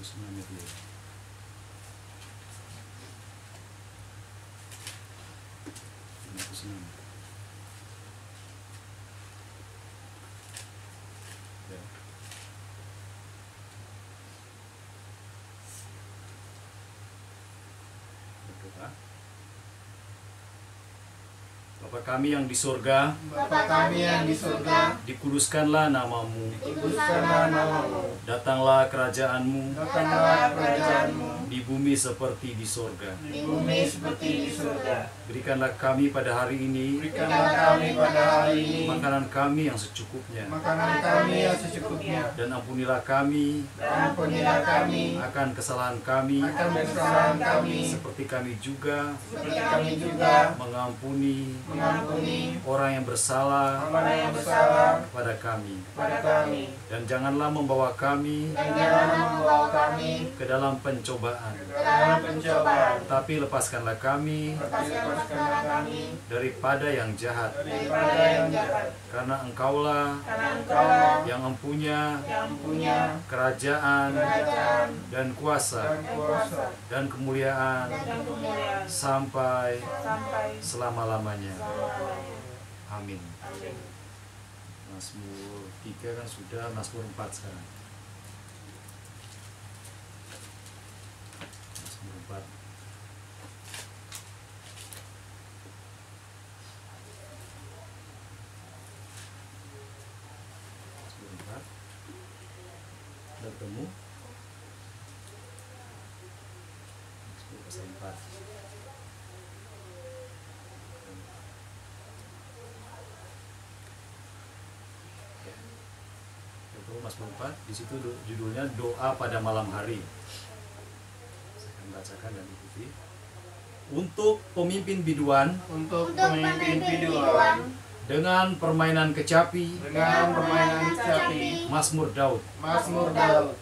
Semuanya dulu. Ya. Berdoa. Bapa kami yang di surga, Bapa kami yang di surga, dikuduskanlah namamu, dikuduskanlah namamu, datanglah kerajaanmu, datanglah kerajaanmu, di bumi seperti di surga. di bumi seperti di surga. Berikanlah kami pada hari ini Berikanlah kami pada hari ini makanan kami yang secukupnya, makanan kami yang secukupnya, dan ampunilah kami dan ampunilah kami akan kesalahan kami, akan kesalahan kami, seperti kami juga seperti kami juga mengampuni mengampuni orang yang bersalah orang yang bersalah kepada kami. pada kami, Dan janganlah membawa kami dan janganlah membawa kami ke dalam pencobaan, ke dalam pencobaan, tapi lepaskanlah kami lepaskanlah kami daripada yang jahat. daripada yang jahat, Karena Engkaulah karena Engkaulah yang mempunyai yang punya kerajaan kerajaan dan kuasa dan kuasa dan kemuliaan dan kemuliaan sampai sampai selama-lamanya. selama-lamanya. Amin. Amin. Mazmur 3 kan sudah, Mazmur 4 sekarang. Mazmur 4. Mazmur 4. Sudah ketemu? Mazmur pasal 4. Mazmur 4, di situ judulnya doa pada malam hari. Saya akan bacakan dan ikuti. Untuk pemimpin biduan Untuk pemimpin biduan dengan permainan kecapi, dengan permainan kecapi, Mazmur Daud. Mazmur Daud.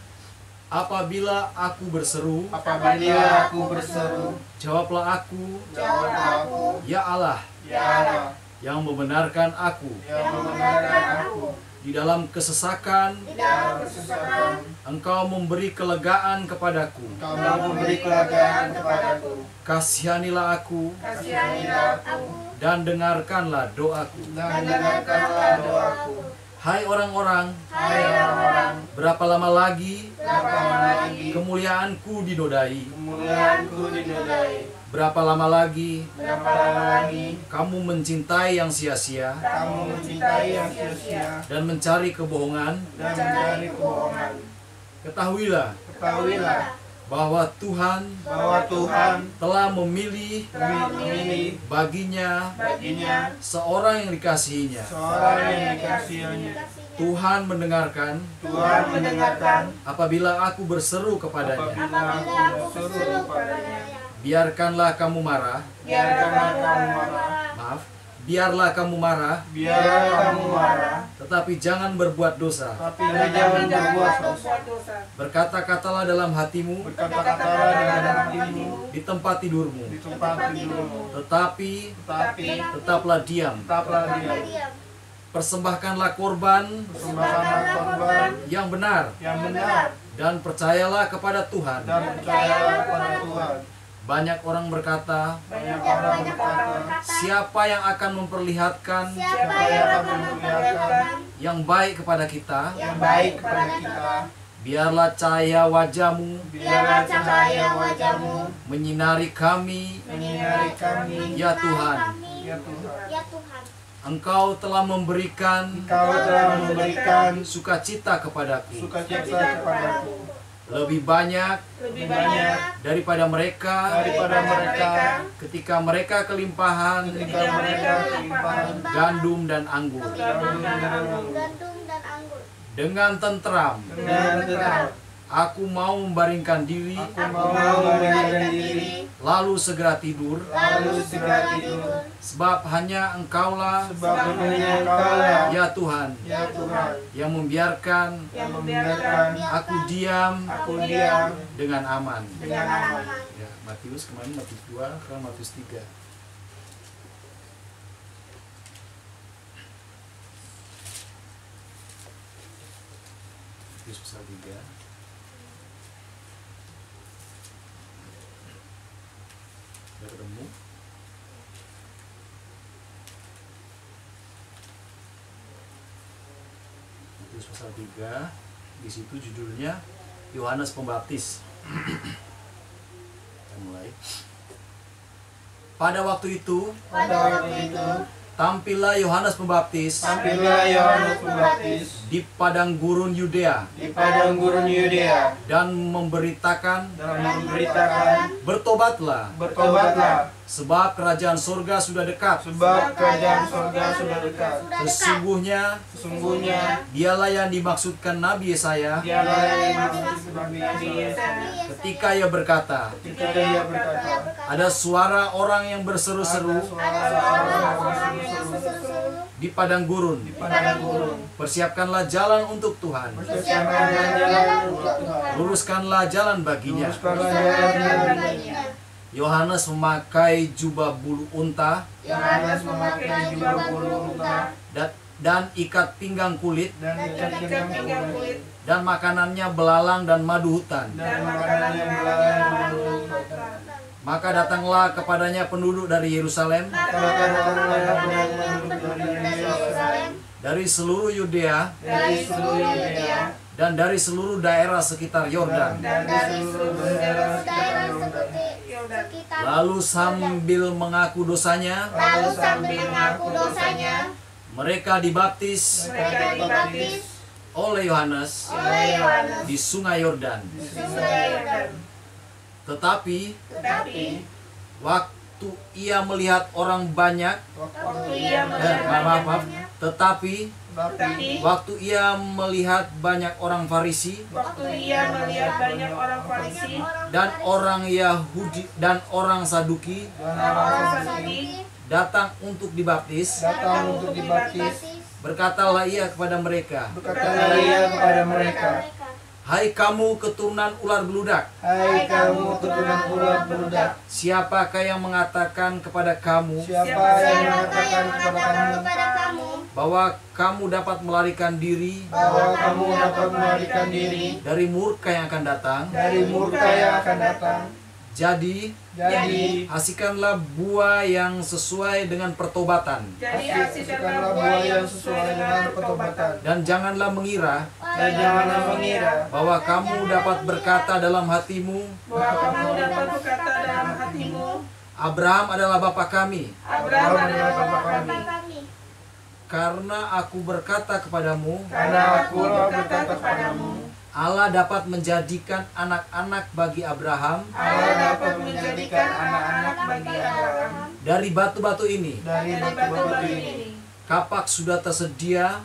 Apabila aku berseru, Apabila aku berseru, jawablah aku, jawablah aku, ya Allah, ya Allah, yang membenarkan aku. yang membenarkan aku. Di dalam kesesakan, Di dalam kesusahan, Engkau memberi kelegaan kepadaku. Engkau memberi kelegaan kepadaku. Kasihanilah aku Kasihanilah aku, dan dengarkanlah doaku. dan dengarkanlah doaku. Hai orang-orang, Hai orang-orang, berapa lama lagi berapa lama lagi kemuliaanku dinodai? kemuliaanku dinodai? Berapa lama lagi Berapa lama lagi kamu mencintai yang sia-sia kamu mencintai yang sia-sia dan mencari kebohongan? dan mencari kebohongan? Ketahuilah Ketahuilah bahwa Tuhan bahwa Tuhan telah memilih memilih baginya baginya seorang yang dikasihinya. seorang yang dikasihinya. Tuhan mendengarkan Tuhan mendengarkan apabila aku berseru kepadanya. apabila aku berseru kepadanya. Biarkanlah kamu marah, Biarkanlah kamu marah, maaf, biarlah kamu marah, biarlah kamu marah, tetapi jangan berbuat dosa. tapi jangan berbuat dosa. Berkata-katalah dalam hatimu Berkata-katalah dalam hatimu di tempat tidurmu, di tempat tidurmu, tetapi tapi tetaplah diam. tetaplah diam. Persembahkanlah korban Persembahkanlah korban yang benar yang benar dan percayalah kepada Tuhan. dan percayalah kepada Tuhan. Banyak orang berkata, Banyak orang berkata, siapa yang akan memperlihatkan siapa yang akan memperlihatkan yang baik kepada kita? yang baik kepada kita? Biarlah cahaya wajahmu Biarlah cahaya wajahmu menyinari kami, menyinari kami, ya Tuhan. ya Tuhan. Ya Tuhan, Engkau telah memberikan Engkau telah memberikan sukacita kepadaku. sukacita kepadaku. lebih banyak daripada mereka ketika mereka kelimpahan gandum dan anggur. Dengan tentram aku mau membaringkan diri, lalu segera tidur, sebab hanya Engkaulah, ya Tuhan, yang membiarkan aku diam dengan aman. Ya, Matius kemarin Matius 2, sekarang Matius 3. Matius pasal 3. Sudah ketemu? Matius pasal 3. Di situ judulnya Yohanes Pembaptis. Kita mulai. Pada waktu itu tampillah Yohanes Pembaptis di padang gurun Yudea dan memberitakan bertobatlah sebab kerajaan surga sudah dekat. Sesungguhnya dialah yang dimaksudkan Nabi Yesaya ketika ia berkata, ada suara orang yang berseru-seru di padang gurun, persiapkanlah jalan untuk Tuhan, luruskanlah jalan baginya. Yohanes memakai jubah bulu unta dan ikat pinggang kulit, dan makanannya belalang dan madu hutan. Maka datanglah kepadanya penduduk dari Yerusalem, dari seluruh Yudea, dan dari seluruh daerah sekitar Yordan. Lalu sambil mengaku dosanya, mereka dibaptis oleh Yohanes di Sungai Yordan. Tetapi waktu ia melihat orang banyak, waktu ia melihat banyak orang Farisi dan orang Yahudi dan orang Saduki datang untuk dibaptis, berkatalah ia kepada mereka, hai kamu keturunan ular beludak, siapakah yang mengatakan kepada kamu bahwa kamu dapat melarikan diri dari murka yang akan datang? Jadi hasilkanlah buah yang sesuai dengan pertobatan. Dan janganlah mengira bahwa kamu dapat berkata dalam hatimu, Abraham adalah bapa kami. Karena aku berkata kepadamu, Allah dapat menjadikan anak-anak bagi Abraham dari batu-batu ini. Kapak sudah tersedia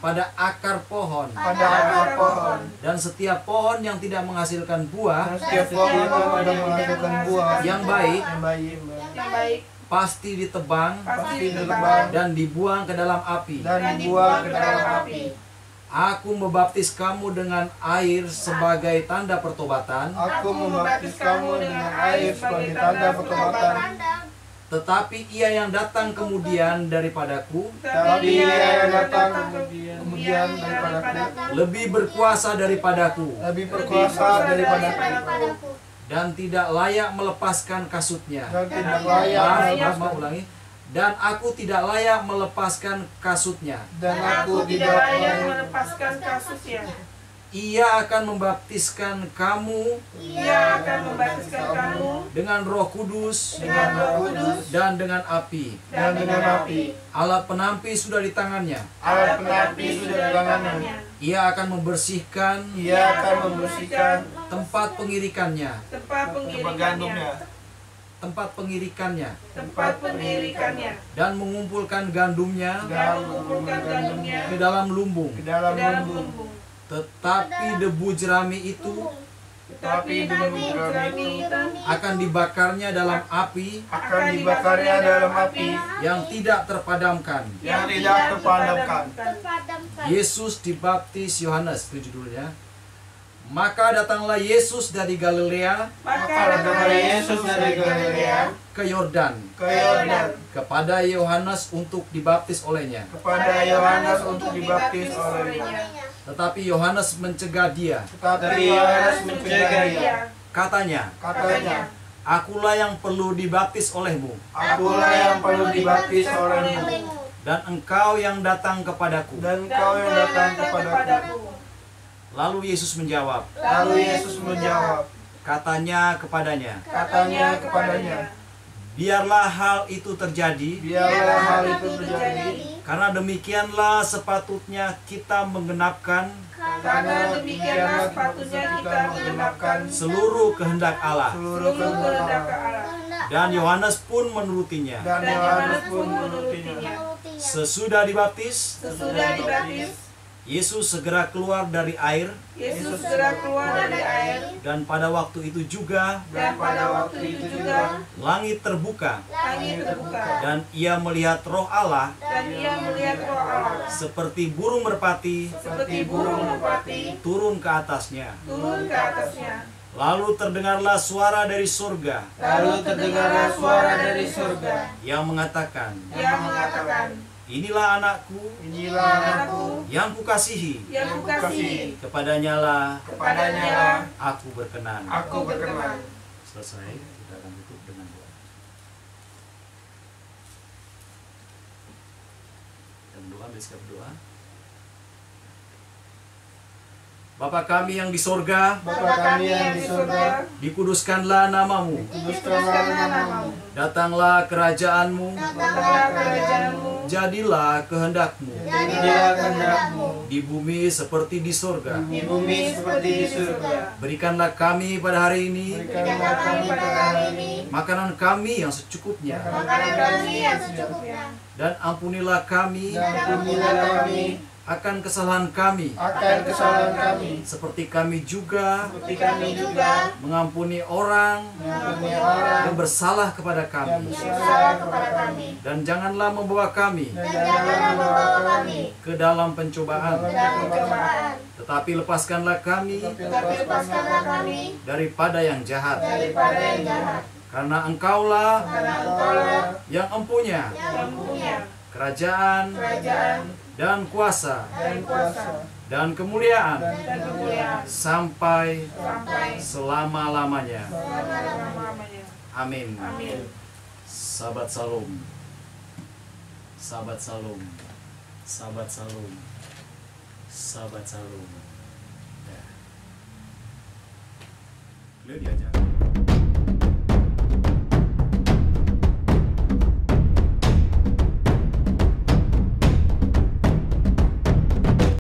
pada akar pohon. Dan setiap pohon yang tidak menghasilkan buah yang baik pasti ditebang dan dibuang ke dalam api. Aku membaptis kamu dengan air sebagai tanda pertobatan. Tetapi ia yang datang kemudian daripadaku, lebih berkuasa daripadaku, dan tidak layak melepaskan kasutnya. Dan aku tidak layak melepaskan kasutnya. Ia akan membaptiskan kamu dengan Roh Kudus dan dengan api. Alat penampi sudah di tangannya. Ia akan membersihkan Ia akan membersihkan tempat pengirikannya, tempat tempat gandumnya tempat pengirikannya, dan mengumpulkan gandumnya dan mengumpulkan gandumnya ke dalam lumbung. ke dalam ke dalam lumbung. lumbung. Tetapi debu jerami itu Tetapi debu jerami itu akan dibakarnya dalam api Akan dibakarnya dalam api yang tidak terpadamkan. yang tidak terpadamkan. Yesus dibaptis Yohanes, itu judulnya. Maka datanglah Yesus dari Galilea Maka Datanglah Yesus dari Galilea ke Yordan ke Yordan kepada Yohanes untuk dibaptis olehnya. kepada Yohanes untuk dibaptis olehnya. Tetapi Yohanes mencegah dia. Tetapi Yohanes mencegah dia. Katanya, Katanya, akulah yang perlu dibaptis olehmu, akulah yang perlu dibaptis olehmu, dan engkau yang datang kepadaku. dan kau yang datang kepadaku. Lalu Yesus menjawab, Lalu Yesus menjawab, katanya kepadanya, katanya kepadanya, biarlah hal itu terjadi, biarlah hal itu terjadi, karena demikianlah sepatutnya kita menggenapkan Karena demikianlah sepatutnya kita menggenapkan seluruh kehendak Allah. seluruh seluruh kehendak kehendak Allah. Dan Yohanes pun menurutinya. dan Dan Yohanes Yohanes pun pun menurutinya. menurutinya. Sesudah dibaptis, Sesudah dibaptis, Yesus segera keluar dari air, Yesus segera keluar dari air, dan pada waktu itu juga dan pada waktu itu juga langit terbuka, langit terbuka, dan ia melihat Roh Allah dan ia melihat Roh Allah seperti burung merpati seperti burung merpati turun ke atasnya. turun ke atasnya. Lalu terdengarlah suara dari surga Lalu terdengarlah suara dari surga yang mengatakan, Ia mengatakan, inilah anakku Inilah anakku yang kukasihi, yang kukasihi, kepadanya lah kepadanya lah aku berkenan. aku berkenan. Selesai, kita akan tutup dengan doa. Dan doa, bersikap doa. Bapa kami yang di sorga, Bapa kami yang di surga, dikuduskanlah namamu, kuduskanlah namamu, datanglah kerajaanmu, datanglah kerajaanmu, jadilah kehendakmu jadilah kehendakmu di bumi seperti di sorga. di bumi seperti di surga. Berikanlah kami pada hari ini Berikanlah kami pada hari ini makanan kami yang secukupnya, makanan kami yang secukupnya, dan ampunilah kami dan ampunilah kami akan kesalahan kami, akan kesalahan kami, seperti kami juga seperti kami juga mengampuni orang mengampuni orang yang bersalah kepada yang kami. bersalah kepada kami, Dan janganlah membawa kami dan janganlah membawa kami ke dalam pencobaan, dalam pencobaan, tetapi lepaskanlah kami tetapi lepaskanlah kami daripada yang jahat. daripada yang jahat. Karena Engkaulah Karena Engkaulah yang empunya yang punya kerajaan kerajaan dan kuasa dan kuasa dan kemuliaan dan kemuliaan sampai sampai selama-lamanya. selama-lamanya. Amin. Amin. Sahabat Salum, sahabat Salum, sahabat Salum, sahabat Salum. Ya. Beliau diajar.